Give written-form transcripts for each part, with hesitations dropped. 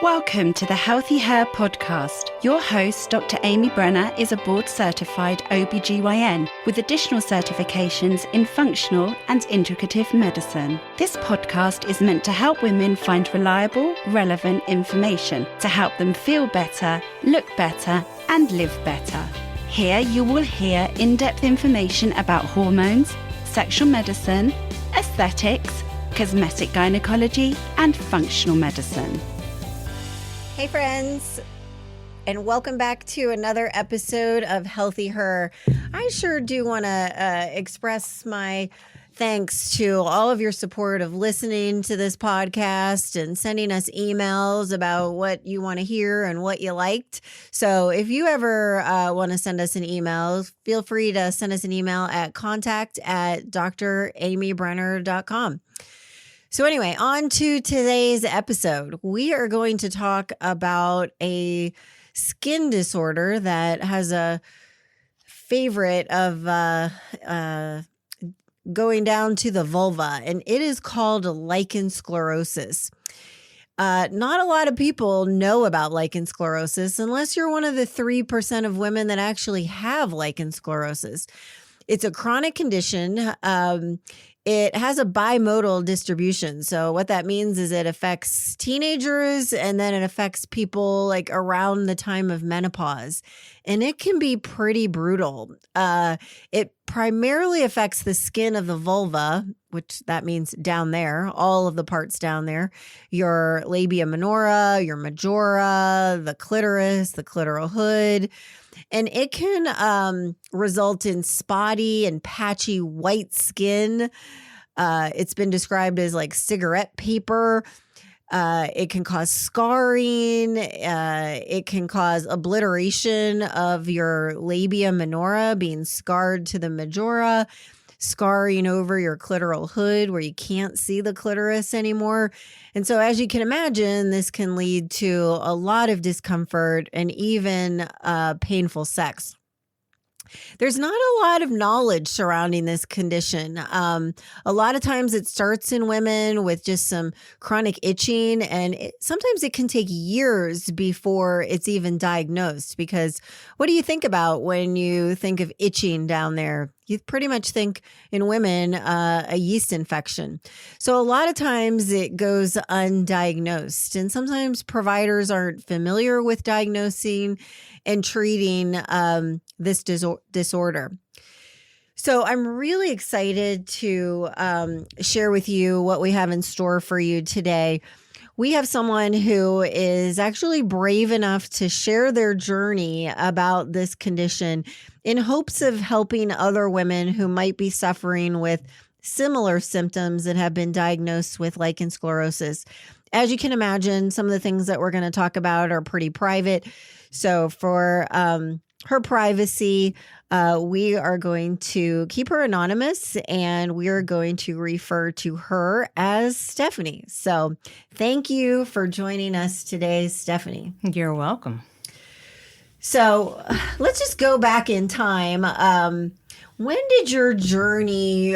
Welcome to the HealthiHer podcast. Your host, Dr. Amy Brenner, is a board-certified OBGYN with additional certifications in functional and integrative medicine. This podcast is meant to help women find reliable, relevant information to help them feel better, look better, and live better. Here you will hear in-depth information about hormones, sexual medicine, aesthetics, cosmetic gynecology, and functional medicine. Hey friends, and welcome back to another episode of HealthiHer. I sure do want to express my thanks to all of your support of listening to this podcast and sending us emails about what you want to hear and what you liked. So if you ever want to send us an email, feel free to send us an email at contact@dramybrenner.com. So anyway, on to today's episode. We are going to talk about a skin disorder that has a favorite of going down to the vulva, and it is called lichen sclerosus. Not a lot of people know about lichen sclerosus unless you're one of the 3% of women that actually have lichen sclerosus. It's a chronic condition. It has a bimodal distribution. So what that means is it affects teenagers and then it affects people like around the time of menopause. And it can be pretty brutal. It primarily affects the skin of the vulva, which that means down there, all of the parts down there, your labia minora, your majora, the clitoris, the clitoral hood. And it can result in spotty and patchy white skin. It's been described as like cigarette paper. It can cause scarring. It can cause obliteration of your labia minora, being scarred to the majora, scarring over your clitoral hood where you can't see the clitoris anymore. And so as you can imagine, this can lead to a lot of discomfort and even painful sex. There's not a lot of knowledge surrounding this condition. A lot of times it starts in women with just some chronic itching, and sometimes it can take years before it's even diagnosed, because what do you think about when you think of itching down there? You pretty much think in women a yeast infection. So a lot of times it goes undiagnosed, and sometimes providers aren't familiar with diagnosing and treating this disorder. So I'm really excited to share with you what we have in store for you today. We have someone who is actually brave enough to share their journey about this condition in hopes of helping other women who might be suffering with similar symptoms and have been diagnosed with lichen sclerosus. As you can imagine, some of the things that we're going to talk about are pretty private. So for her privacy, we are going to keep her anonymous, and we are going to refer to her as Stephanie. So thank you for joining us today, Stephanie. You're welcome. So let's just go back in time. When did your journey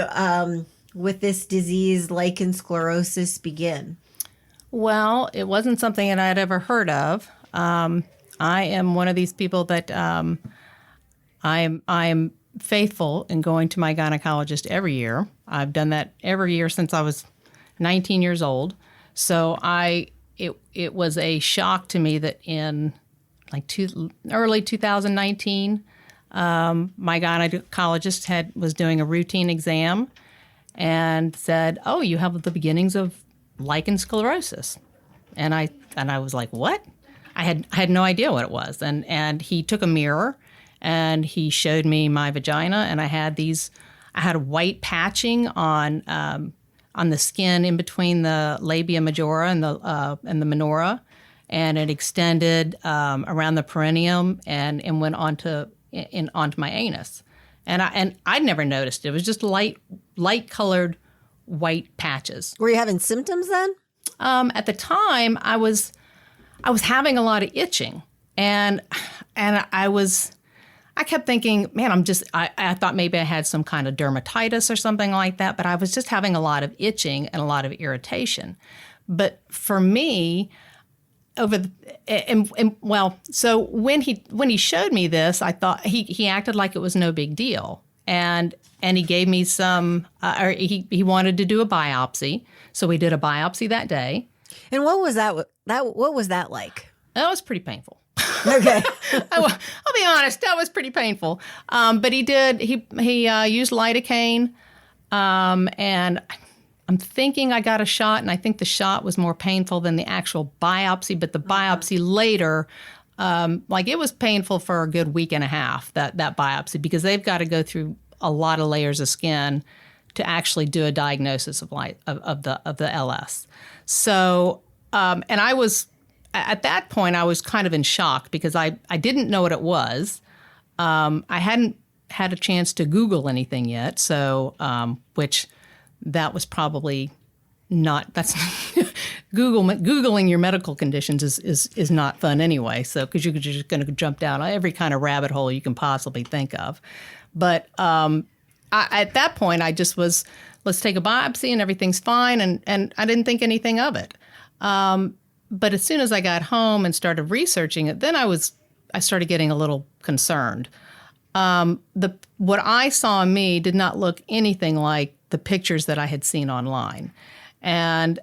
with this disease, lichen sclerosus, begin? Well, it wasn't something that I'd ever heard of. I am one of these people that I am faithful in going to my gynecologist every year. I've done that every year since I was 19 years old. So it was a shock to me that in early 2019, my gynecologist was doing a routine exam and said, "Oh, you have the beginnings of lichen sclerosus," and I was like, "What?" I had no idea what it was, and he took a mirror and he showed me my vagina, and I had a white patching on the skin in between the labia majora and the minora, and it extended around the perineum and went onto my anus, and I'd never noticed it. It was just light colored white patches. Were you having symptoms then? At the time, I was having a lot of itching, and I kept thinking, man, I thought maybe I had some kind of dermatitis or something like that, but I was just having a lot of itching and a lot of irritation. But for me, so when he showed me this, I thought he acted like it was no big deal, and he gave me some, or he wanted to do a biopsy, so we did a biopsy that day. And what was that? What was that like? That was pretty painful. Okay. I'll be honest, that was pretty painful. But he used lidocaine, and I'm thinking I got a shot, and I think the shot was more painful than the actual biopsy. But the biopsy later, it was painful for a good week and a half, that biopsy, because they've got to go through a lot of layers of skin to actually do a diagnosis of the LS. So, and I was, at that point, I was kind of in shock because I didn't know what it was. I hadn't had a chance to Google anything yet, so which that was probably not. That's Googling your medical conditions is not fun anyway. So because you're just going to jump down every kind of rabbit hole you can possibly think of. But at that point, I just was, let's take a biopsy and everything's fine, and I didn't think anything of it. But as soon as I got home and started researching it, then I started getting a little concerned. What I saw in me did not look anything like the pictures that I had seen online. And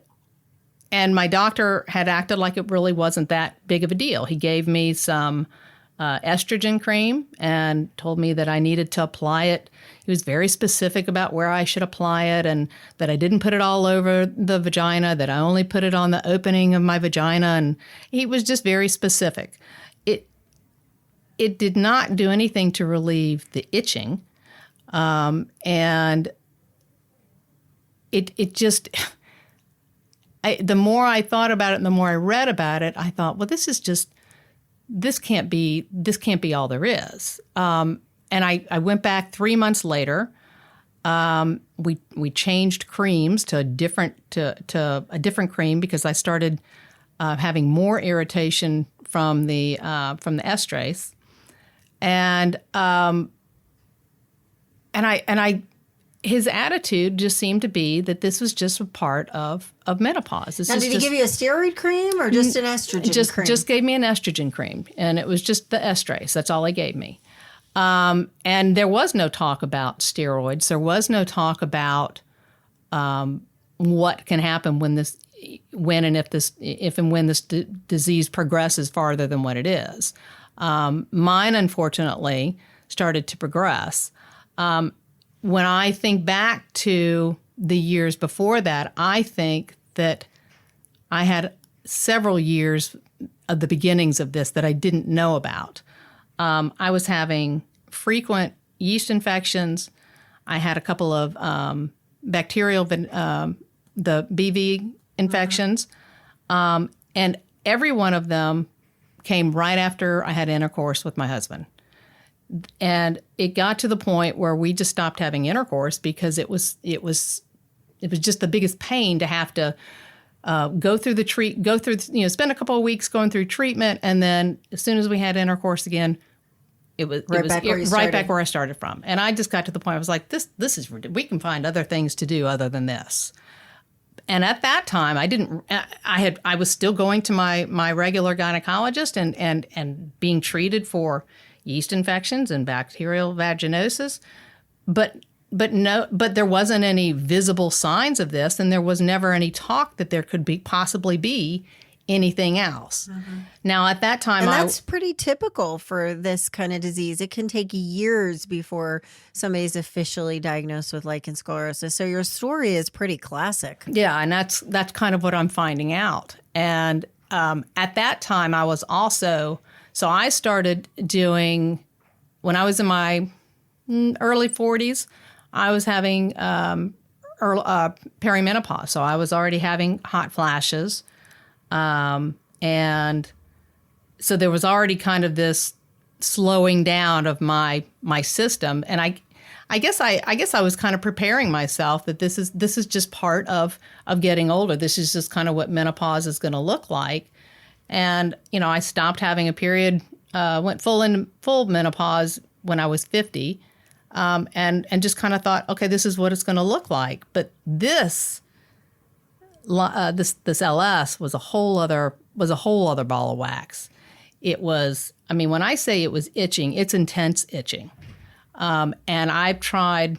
my doctor had acted like it really wasn't that big of a deal. He gave me some estrogen cream and told me that I needed to apply it. He was very specific about where I should apply it, and that I didn't put it all over the vagina, that I only put it on the opening of my vagina. And he was just very specific. It did not do anything to relieve the itching. And it just, the more I thought about it and the more I read about it, I thought, well, this can't be all there is. And I went back 3 months later. We changed creams to a different cream because I started having more irritation from the estrase. And his attitude just seemed to be that this was just a part of menopause. Now, did he give you a steroid cream or just an estrogen cream? Just gave me an estrogen cream, and it was just the estrase. That's all he gave me. And there was no talk about steroids. There was no talk about what can happen when this disease progresses farther than what it is. Mine, unfortunately, started to progress. When I think back to the years before that, I think that I had several years of the beginnings of this that I didn't know about. I was having frequent yeast infections. I had a couple of bacterial, the BV infections, and every one of them came right after I had intercourse with my husband. And it got to the point where we just stopped having intercourse because it was just the biggest pain to have to spend a couple of weeks going through treatment, and then as soon as we had intercourse again, it was right back where I started from. And I just got to the point I was like, this is ridiculous. We can find other things to do other than this. And at that time, I was still going to my regular gynecologist and being treated for yeast infections and bacterial vaginosis, but there wasn't any visible signs of this, and there was never any talk that there could possibly be anything else. Mm-hmm. Now, at that time, and that's pretty typical for this kind of disease. It can take years before somebody's officially diagnosed with lichen sclerosus. So your story is pretty classic. Yeah, and that's kind of what I'm finding out. And at that time, I was also. So I started doing, when I was in my early 40s, I was having perimenopause. So I was already having hot flashes. And so there was already kind of this slowing down of my system. And I guess I was kind of preparing myself that this is just part of getting older. This is just kind of what menopause is going to look like. And, I stopped having a period, went full menopause when I was 50, and just kind of thought, okay, this is what it's going to look like. But this this LS was a whole other ball of wax. It was, I mean, when I say it was itching, it's intense itching. And I've tried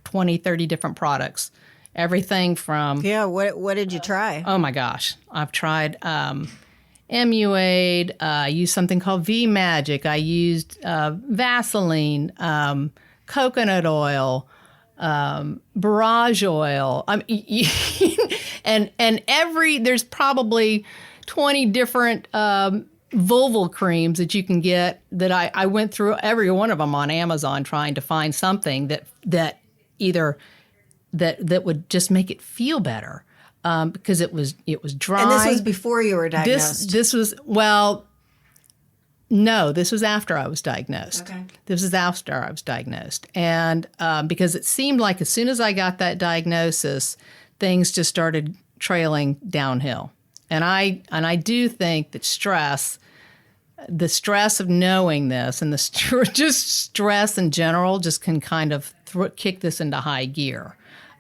20, 30 different products. Everything from... Yeah, what did you try? Oh, my gosh. I've tried Emuade. I used something called V-Magic. I used Vaseline, coconut oil, barrage oil. And there's probably 20 different vulval creams that you can get that I went through every one of them on Amazon trying to find something that either that would just make it feel better because it was dry. And this was before you were diagnosed. This was this was after I was diagnosed. Okay. This was after I was diagnosed, and because it seemed like as soon as I got that diagnosis, things just started trailing downhill. And I do think that the stress of knowing this, and just stress in general, just can kind of kick this into high gear.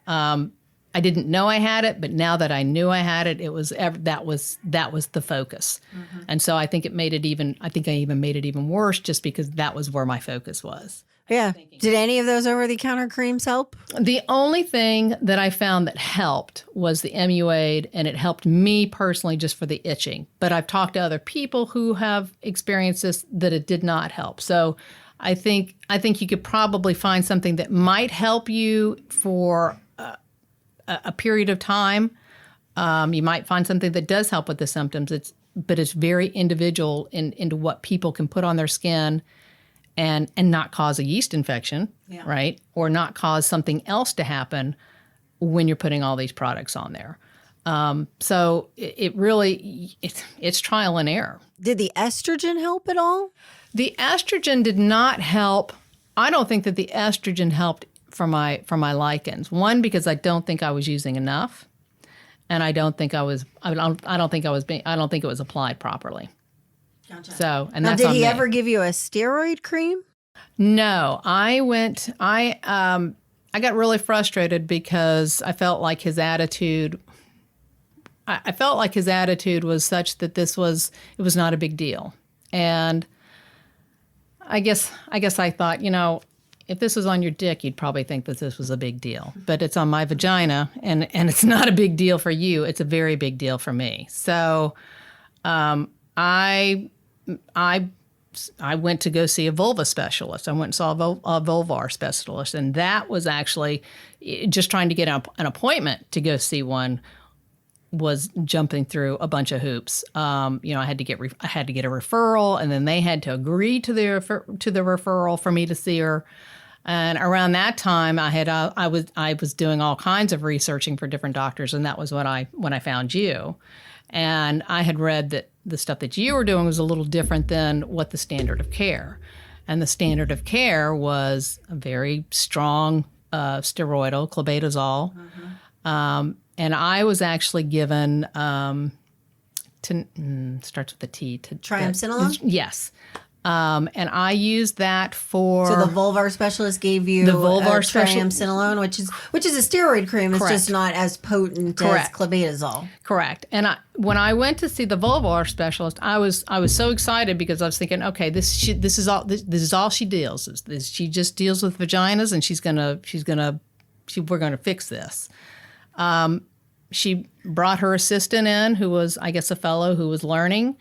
I didn't know I had it, but now that I knew I had it, that was the focus. Mm-hmm. And so I think I even made it even worse just because that was where my focus was. Yeah. Did any of those over-the-counter creams help? The only thing that I found that helped was the Emuade, and it helped me personally just for the itching. But I've talked to other people who have experienced this that it did not help. So I think you could probably find something that might help you for a period of time. You might find something that does help with the symptoms. But it's very individual into what people can put on their skin and not cause a yeast infection, right? Or not cause something else to happen when you're putting all these products on there. So it's trial and error. Did the estrogen help at all? The estrogen did not help. I don't think that the estrogen helped for my lichens. One, because I don't think I was using enough, and I don't think it was applied properly. Gotcha. So, and now, that's did on he me. ever give you a steroid cream? No, I got really frustrated because I felt like his attitude. I felt like his attitude was such that it was not a big deal, and I guess I thought, if this was on your dick, you'd probably think that this was a big deal. But it's on my vagina, and it's not a big deal for you. It's a very big deal for me. So I went to go see a vulva specialist. I went and saw a vulvar specialist, and that was actually just trying to get an appointment to go see one was jumping through a bunch of hoops. I had to get a referral, and then they had to agree to the referral for me to see her. And around that time, I was doing all kinds of researching for different doctors, and that was when I found you. And I had read that the stuff that you were doing was a little different than what the standard of care. And the standard of care was a very strong steroidal, clobetasol. Mm-hmm. And I was actually given, starts with a T. Triamcinolone? Yes. And I used that for... So the vulvar specialist gave you triamcinolone, which is a steroid cream. It's just not as potent as clobetasol. Correct. And when I went to see the vulvar specialist, I was so excited because I was thinking, okay, this is all she deals with. She just deals with vaginas, and we're gonna fix this. She brought her assistant in, who was, I guess, a fellow who was learning.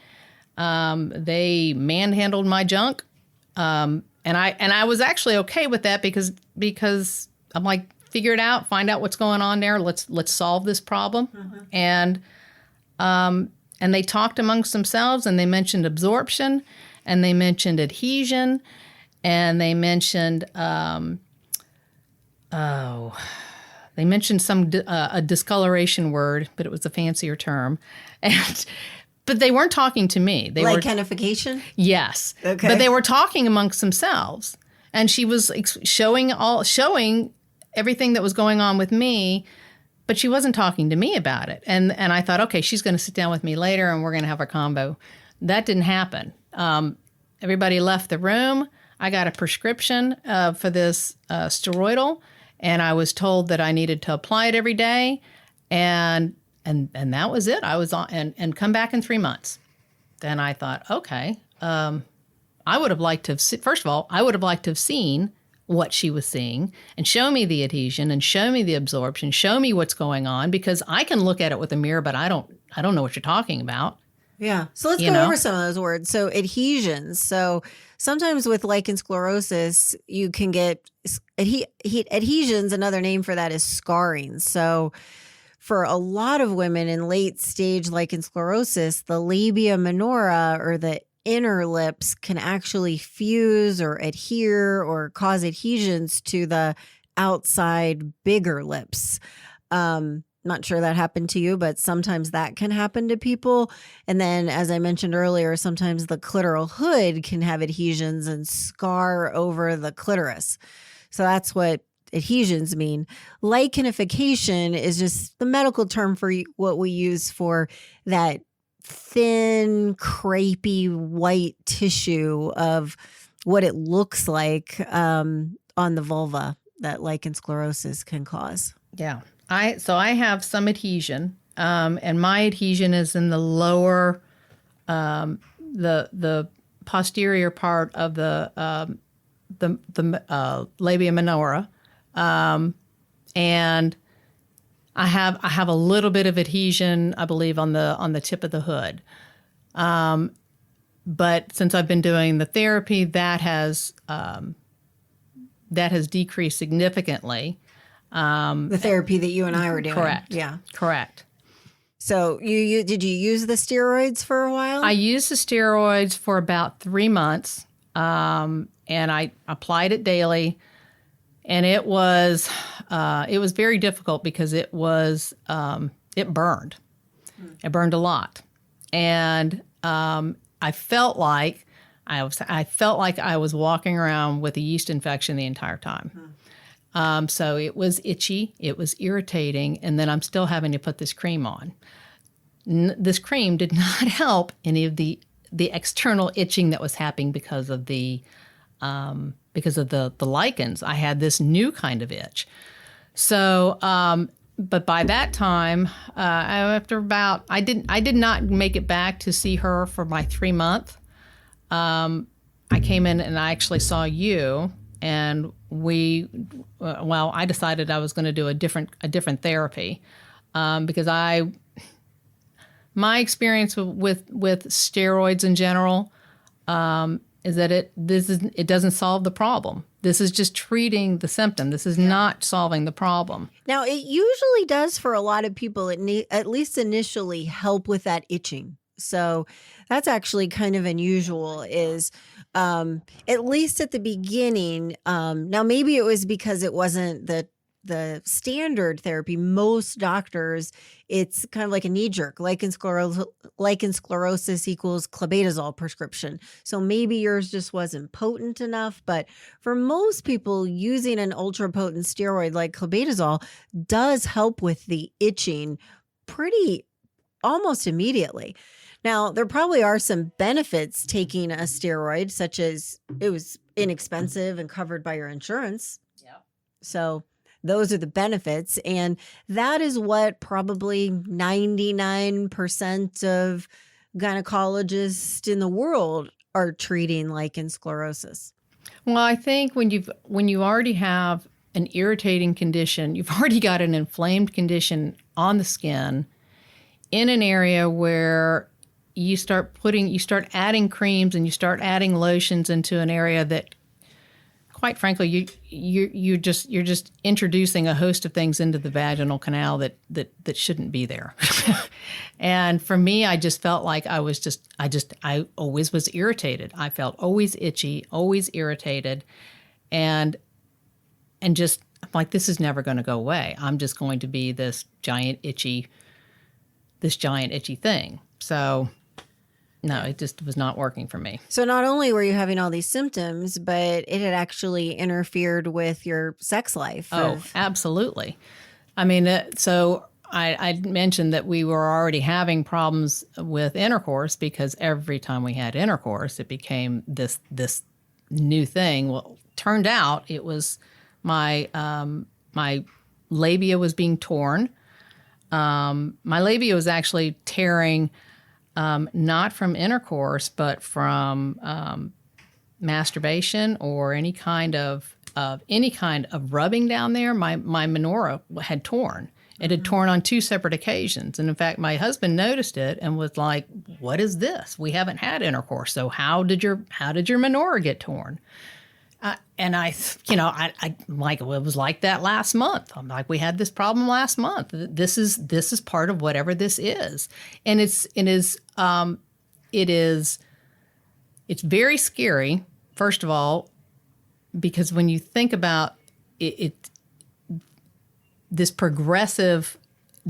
They manhandled my junk, and I was actually okay with that because I'm like, figure it out, find out what's going on there. Let's solve this problem. Mm-hmm. And they talked amongst themselves, and they mentioned absorption, and they mentioned adhesion, and they mentioned they mentioned a discoloration word, but it was a fancier term, but they weren't talking to me. They were lichenification? Yes. Okay. But they were talking amongst themselves, and she was showing everything that was going on with me, but she wasn't talking to me about it. And I thought, okay, she's going to sit down with me later, and we're going to have a combo. That didn't happen. Everybody left the room. I got a prescription for this steroidal. and I was told that I needed to apply it every day, and that was it. I was on and come back in 3 months. Then I thought, okay, I would have liked to have first of all, I would have liked to have seen what she was seeing and show me the adhesion and show me the absorption, show me what's going on, because I can look at it with a mirror, but I don't know what you're talking about. Yeah. So let's go over some of those words. So adhesions. So sometimes with lichen sclerosus, you can get adhesions. Another name for that is scarring. So for a lot of women in late stage lichen sclerosus, the labia minora, or the inner lips, can actually fuse or adhere or cause adhesions to the outside bigger lips. Not sure that happened to you, but sometimes that can happen to people. And then, as I mentioned earlier, sometimes the clitoral hood can have adhesions and scar over the clitoris. So that's what adhesions mean. Lichenification is just the medical term for what we use for that thin, crepey white tissue of what it looks like on the vulva that lichen sclerosus can cause. Yeah. I have some adhesion, and my adhesion is in the lower, the posterior part of the labia minora, and I have a little bit of adhesion, I believe, on the tip of the hood. But since I've been doing the therapy, that has decreased significantly. The therapy that you and I were doing. Correct. Yeah. Correct. So did you use the steroids for a while? I used the steroids for about 3 months, and I applied it daily, and it was very difficult because it burned. It burned a lot, and I felt like I was walking around with a yeast infection the entire time. So it was itchy, it was irritating, and then I'm still having to put this cream on. This cream did not help any of the external itching that was happening because of the lichens. I had this new kind of itch. So, but by that time, I did not make it back to see her for my 3 month. I came in and I actually saw you. And I decided I was going to do a different therapy, because my experience with steroids in general is that it doesn't solve the problem. This is just treating the symptom. This is not solving the problem. Now, it usually does for a lot of people, at least initially, help with that itching. So that's actually kind of unusual, is at least at the beginning. Now, maybe it was because it wasn't the standard therapy. Most doctors, it's kind of like a knee jerk. Lichen sclerosus equals clobetasol prescription. So maybe yours just wasn't potent enough. But for most people, using an ultra potent steroid like clobetasol does help with the itching almost immediately. Now, there probably are some benefits taking a steroid, such as it was inexpensive and covered by your insurance. Yeah. So those are the benefits. And that is what probably 99% of gynecologists in the world are treating lichen sclerosus. Well, I think when you already have an irritating condition, you've already got an inflamed condition on the skin in an area where you start adding creams and you start adding lotions into an area that, quite frankly, you're just introducing a host of things into the vaginal canal that shouldn't be there. And for me, I just felt like I always was irritated. I felt always itchy, always irritated, and just I'm like, this is never going to go away. I'm just going to be this giant itchy thing. So no, it just was not working for me. So not only were you having all these symptoms, but it had actually interfered with your sex life. Oh, absolutely. I mean, so I mentioned that we were already having problems with intercourse because every time we had intercourse, it became this new thing. Well, turned out it was my my labia was being torn. My labia was actually tearing, not from intercourse, but from masturbation or any kind of rubbing down there. My menorah had torn. It had torn on 2 separate occasions. And in fact, my husband noticed it and was like, "What is this? We haven't had intercourse. So how did your menorah get torn?" And I like, well, it was like that last month. I'm like, we had this problem last month. This is part of whatever this is. And it's very scary, first of all, because when you think about it, this progressive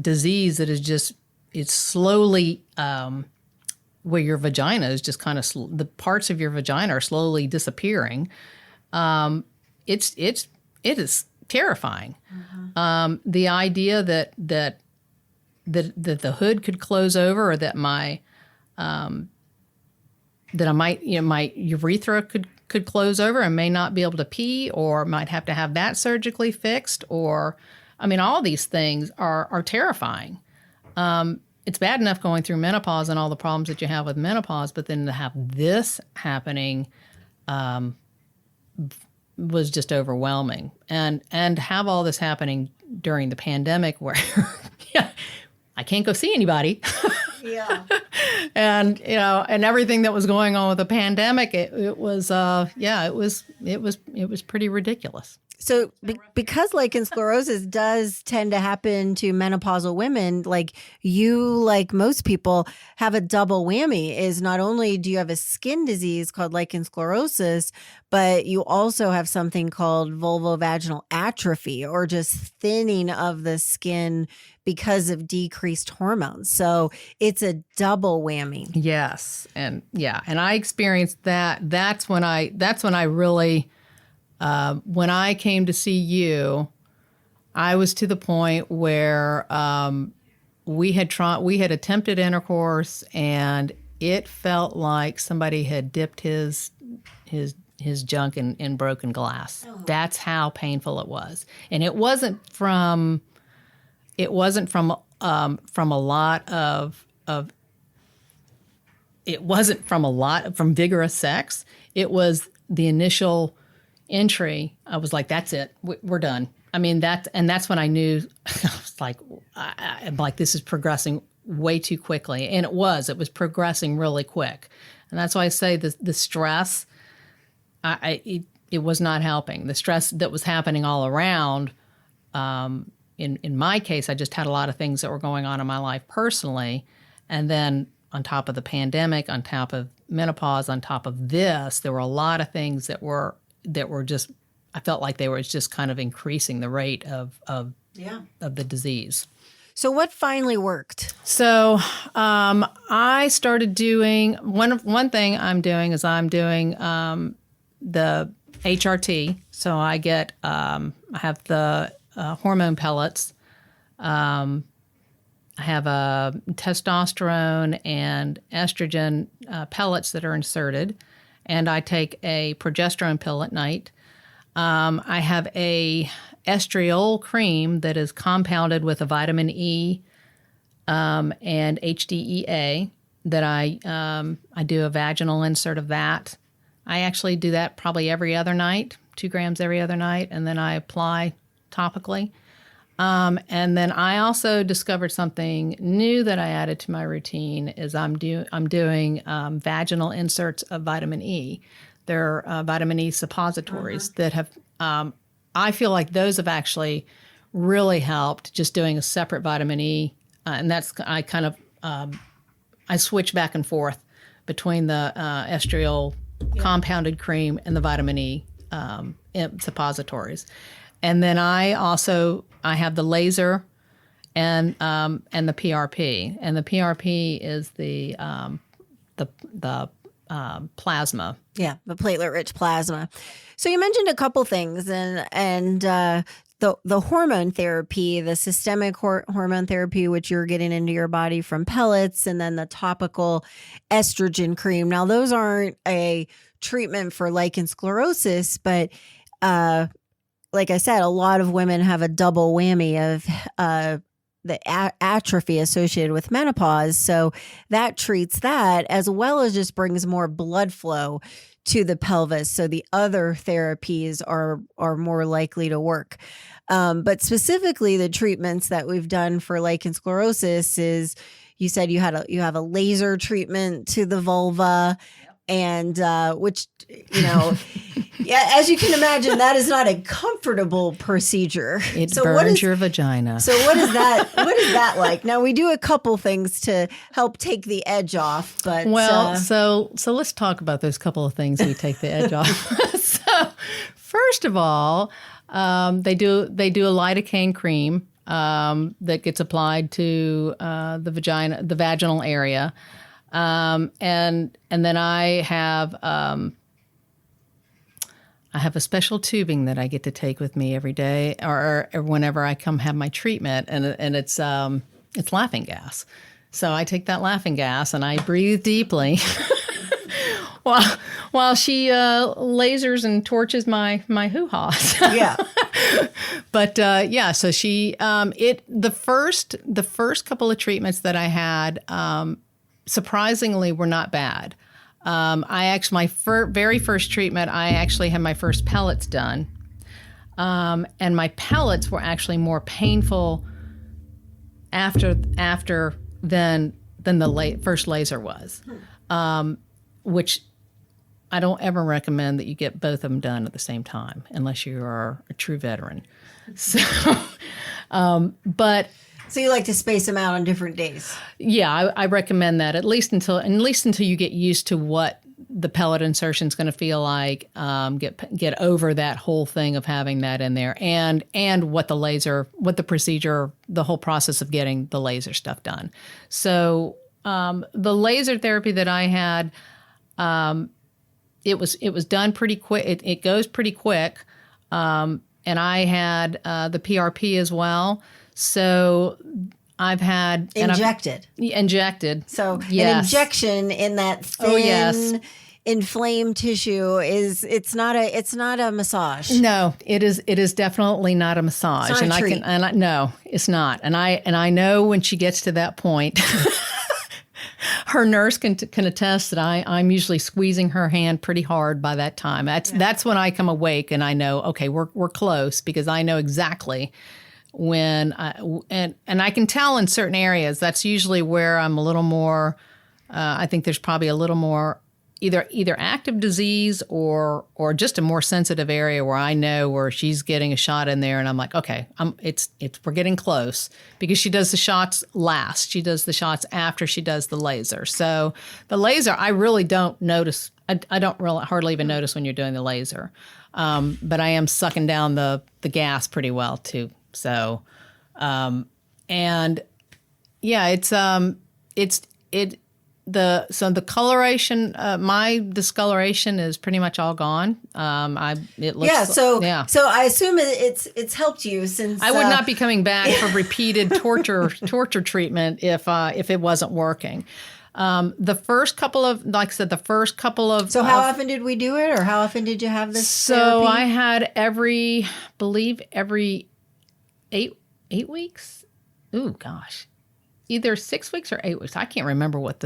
disease that is just, it's slowly, where your vagina is just kind of, the parts of your vagina are slowly disappearing. It is terrifying. Mm-hmm. The idea that the hood could close over, or that my urethra could close over and may not be able to pee, or might have to have that surgically fixed, or, I mean, all these things are terrifying. It's bad enough going through menopause and all the problems that you have with menopause, but then to have this happening was just overwhelming. And have all this happening during the pandemic where I can't go see anybody. Yeah. And, and everything that was going on with the pandemic, it was pretty ridiculous. So because lichen sclerosus does tend to happen to menopausal women, like you, like most people, have a double whammy. Is not only do you have a skin disease called lichen sclerosus, but you also have something called vulvovaginal atrophy, or just thinning of the skin because of decreased hormones. So it's a double whammy. Yes. And I experienced that. That's when I really... when I came to see you, I was to the point where we had attempted intercourse, and it felt like somebody had dipped his junk in broken glass. Oh. That's how painful it was, and it wasn't from a lot from vigorous sex. It was the initial entry. I was like, that's it. We're done. I mean, that's when I knew. I was like, I'm like, this is progressing way too quickly. And it was progressing really quick. And that's why I say the stress, it was not helping. The stress that was happening all around, in my case, I just had a lot of things that were going on in my life personally. And then on top of the pandemic, on top of menopause, on top of this, there were a lot of things that were just, I felt like they were just kind of increasing the rate of the disease. So what finally worked? So I started doing, one thing I'm doing is I'm doing the HRT. So I get, I have the hormone pellets. I have testosterone and estrogen pellets that are inserted. And I take a progesterone pill at night. I have a estriol cream that is compounded with a vitamin E and HDEA that I do a vaginal insert of that. I actually do that probably every other night, 2 grams every other night, and then I apply topically. And then I also discovered something new that I added to my routine is I'm doing vaginal inserts of vitamin E. They're vitamin E suppositories that have, I feel like those have actually really helped, just doing a separate vitamin E. And that's, I kind of, I switch back and forth between the estriol compounded cream and the vitamin E suppositories. And then I have the laser and the PRP. And the PRP is the plasma. Yeah, the platelet-rich plasma. So you mentioned a couple things, and the hormone therapy, the systemic hormone therapy, which you're getting into your body from pellets, and then the topical estrogen cream. Now, those aren't a treatment for lichen sclerosus, but like I said, a lot of women have a double whammy of the atrophy associated with menopause. So that treats that, as well as just brings more blood flow to the pelvis. So the other therapies are more likely to work. But specifically, the treatments that we've done for lichen sclerosus is, you said you have a laser treatment to the vulva, and which, yeah, as you can imagine, that is not a comfortable procedure. It burns your vagina. So what is that? What is that like? Now, we do a couple things to help take the edge off, but so let's talk about those couple of things we take the edge off. So first of all, they do a lidocaine cream that gets applied to the vagina, the vaginal area. And then I have a special tubing that I get to take with me every day, or whenever I come have my treatment, and it's laughing gas. So I take that laughing gas and I breathe deeply while she lasers and torches my hoo-haws. Yeah. But so she the first couple of treatments that I had surprisingly were not bad. My very first treatment, I actually had my first pellets done. And my pellets were actually more painful after than the first laser was, which I don't ever recommend that you get both of them done at the same time unless you are a true veteran. So, So you like to space them out on different days? Yeah, I recommend that at least until you get used to what the pellet insertion is going to feel like. Get over that whole thing of having that in there, and what the procedure, the whole process of getting the laser stuff done. So the laser therapy that I had, it was done pretty quick. It goes pretty quick, and I had the PRP as well. So I've had injected. So yes. An injection in that thin, inflamed tissue it's not a massage. No, it is definitely not a massage. It's not a treat. No, it's not. And I know when she gets to that point, her nurse can attest that I'm usually squeezing her hand pretty hard by that time. That's when I come awake and I know, okay, we're close, because I know exactly when and I can tell in certain areas. That's usually where I'm a little more. I think there's probably a little more either active disease or just a more sensitive area where I know where she's getting a shot in there, and I'm like, okay, we're getting close, because she does the shots last. She does the shots after she does the laser. So the laser, I really don't notice. I don't really hardly even notice when you're doing the laser, but I am sucking down the gas pretty well too. So, and yeah, the coloration, my discoloration is pretty much all gone. So I assume it's helped you, since I would not be coming back for repeated torture treatment if it wasn't working. The first couple of, like I said, So how often did we do it, or how often did you have this therapy? So I had every 8 weeks. Ooh, gosh. Either 6 weeks or 8 weeks. I can't remember what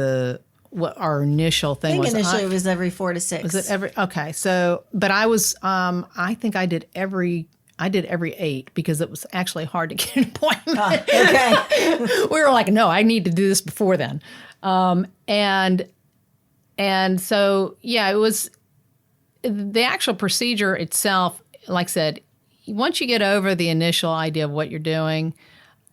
our initial thing was. I think initially it was every 4 to 6. Was it every? Okay. So, but I was, I think I did every 8, because it was actually hard to get an appointment. Okay. We were like, no, I need to do this before then. And so, yeah, it was the actual procedure itself. Like I said, once you get over the initial idea of what you're doing,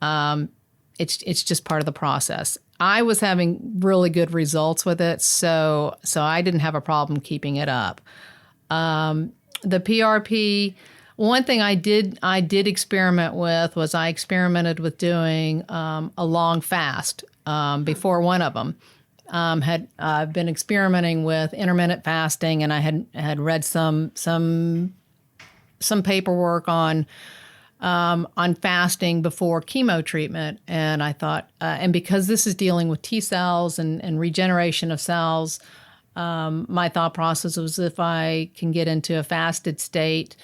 it's just part of the process. I was having really good results with it, so I didn't have a problem keeping it up. The PRP, one thing I did experiment with was I experimented with doing a long fast before one of them. I've been experimenting with intermittent fasting, and I had read some paperwork on fasting before chemo treatment, and I thought, and because this is dealing with T cells and regeneration of cells, my thought process was, if I can get into a fasted state,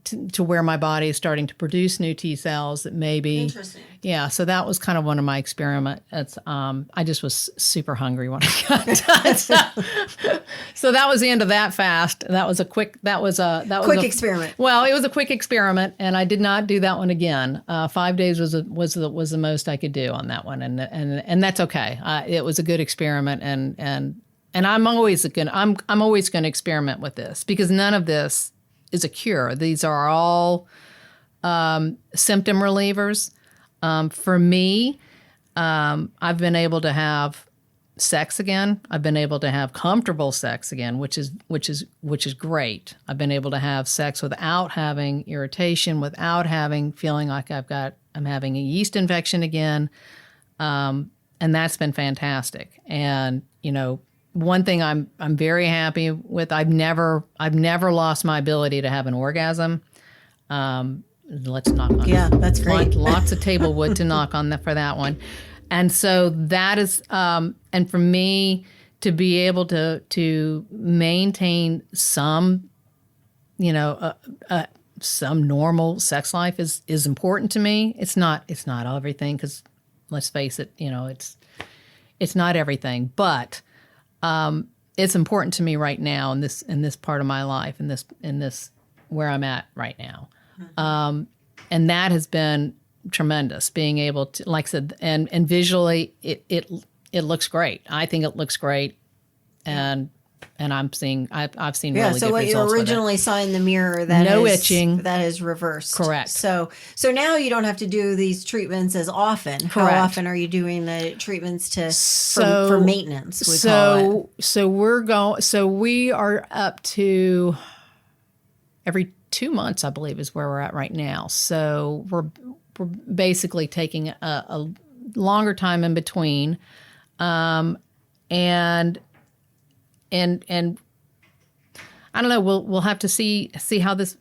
to where my body is starting to produce new T cells that maybe. Interesting. Yeah, so that was kind of one of my experiments. I just was super hungry when I got done. So that was the end of that fast. That was a quick experiment. Well, it was a quick experiment, and I did not do that one again. 5 days was the most I could do on that one, and that's okay. It was a good experiment, and I'm always gonna experiment with this because none of this is a cure. These are all symptom relievers. For me, I've been able to have sex again. I've been able to have comfortable sex again, which is great. I've been able to have sex without having irritation, without feeling like I'm having a yeast infection again, and that's been fantastic. And one thing I'm very happy with, I've never lost my ability to have an orgasm. Let's knock on. Yeah, that's great. Lots of table wood to knock on for that one. And so that is, and for me to be able to maintain some, some normal sex life is important to me. It's not everything because let's face it, it's not everything, but it's important to me right now in this part of my life, in this where I'm at right now. And that has been tremendous, being able to, like I said, and visually it looks great. I think it looks great. And I've seen really good results. Yeah, so what you originally saw in the mirror, that itching. That is reversed. Correct. So now you don't have to do these treatments as often. Correct. How often are you doing the treatments for maintenance? Call it. So we are up to every 2 months, I believe, is where we're at right now. So we're basically taking a longer time in between, and I don't know. We'll have to see how this.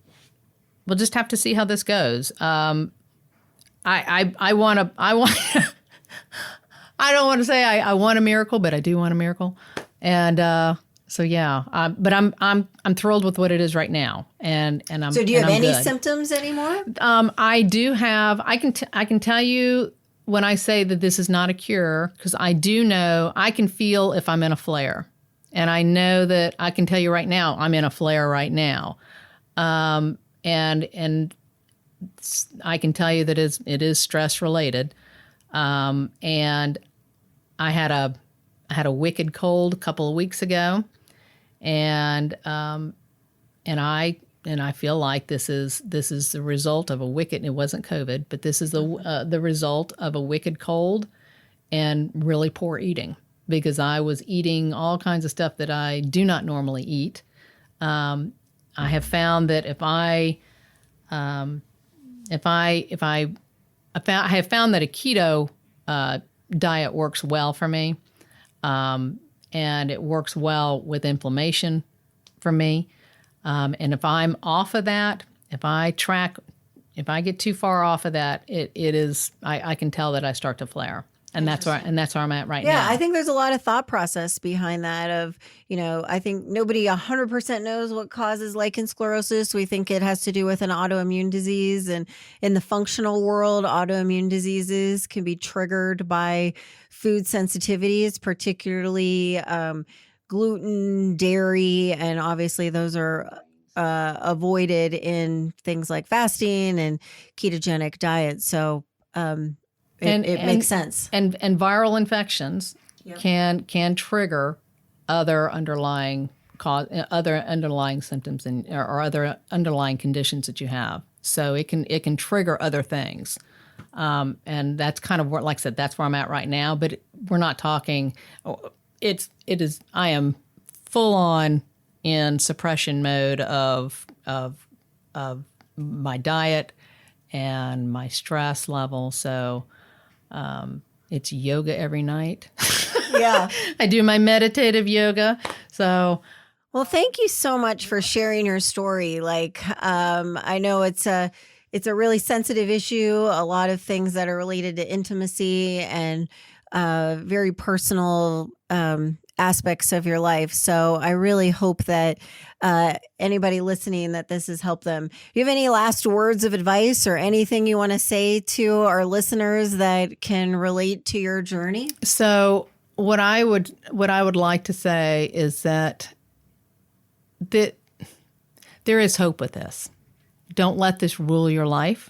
We'll just have to see how this goes. I want. I don't want to say I want a miracle, but I do want a miracle, and so yeah. But I'm thrilled with what it is right now, and I'm. So do you have any good. symptoms anymore? I do have. I can tell you when I say that this is not a cure, because I do know I can feel if I'm in a flare. And I know that I can tell you right now, I'm in a flare right now. And I can tell you that it is stress related. And I had a wicked cold a couple of weeks ago. And I feel like this is the result of a wicked, it wasn't COVID, but this is the result of a wicked cold and really poor eating. Because I was eating all kinds of stuff that I do not normally eat. I have found that I have found that a keto diet works well for me, and it works well with inflammation for me. And if I'm off of that, if I get too far off of that, I can tell that I start to flare. And that's where I'm at right now. Yeah, I think there's a lot of thought process behind that of, I think nobody 100% knows what causes lichen sclerosus. We think it has to do with an autoimmune disease. And in the functional world, autoimmune diseases can be triggered by food sensitivities, particularly gluten, dairy, and obviously those are avoided in things like fasting and ketogenic diets. So, it makes sense. And viral infections can trigger other underlying symptoms or other underlying conditions that you have. So it can trigger other things. And that's kind of where, like I said, that's where I'm at right now. But we're not talking. I am full on in suppression mode of my diet and my stress level. So. It's yoga every night. Yeah. I do my meditative yoga. So, well, thank you so much for sharing your story. I know it's it's a really sensitive issue, a lot of things that are related to intimacy and very personal aspects of your life. So I really hope that anybody listening, that this has helped them. Do you have any last words of advice or anything you want to say to our listeners that can relate to your journey? So what I would like to say is that there is hope with this. Don't let this rule your life.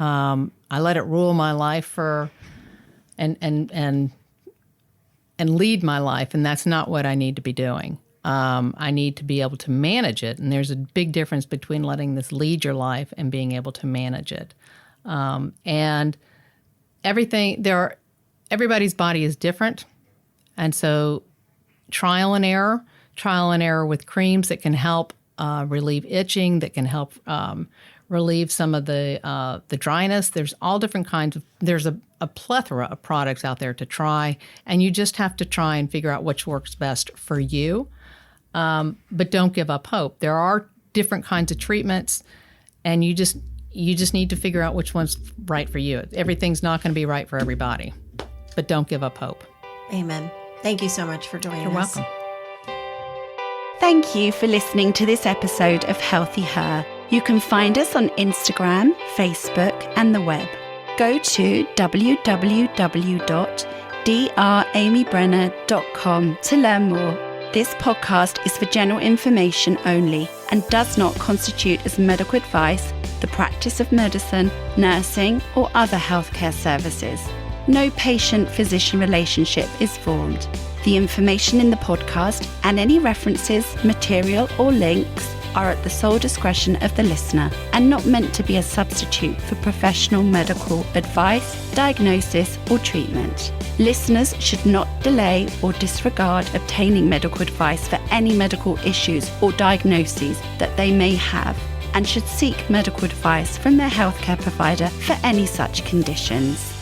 I let it rule my life and lead my life, and that's not what I need to be doing. I need to be able to manage it, and there's a big difference between letting this lead your life and being able to manage it. And everybody's body is different, and so trial and error with creams that can help relieve itching, that can help relieve some of the dryness. There's all different kinds of, there's a plethora of products out there to try, and you just have to try and figure out which works best for you. But don't give up hope. There are different kinds of treatments, and you just need to figure out which one's right for you. Everything's not going to be right for everybody, but don't give up hope. Amen. Thank you so much for joining us. You're welcome. Thank you for listening to this episode of HealthiHer. You can find us on Instagram, Facebook, and the web. Go to www.dramybrenner.com to learn more. This podcast is for general information only and does not constitute as medical advice, the practice of medicine, nursing, or other healthcare services. No patient-physician relationship is formed. The information in the podcast and any references, material, or links are at the sole discretion of the listener and not meant to be a substitute for professional medical advice, diagnosis, or treatment. Listeners should not delay or disregard obtaining medical advice for any medical issues or diagnoses that they may have, and should seek medical advice from their healthcare provider for any such conditions.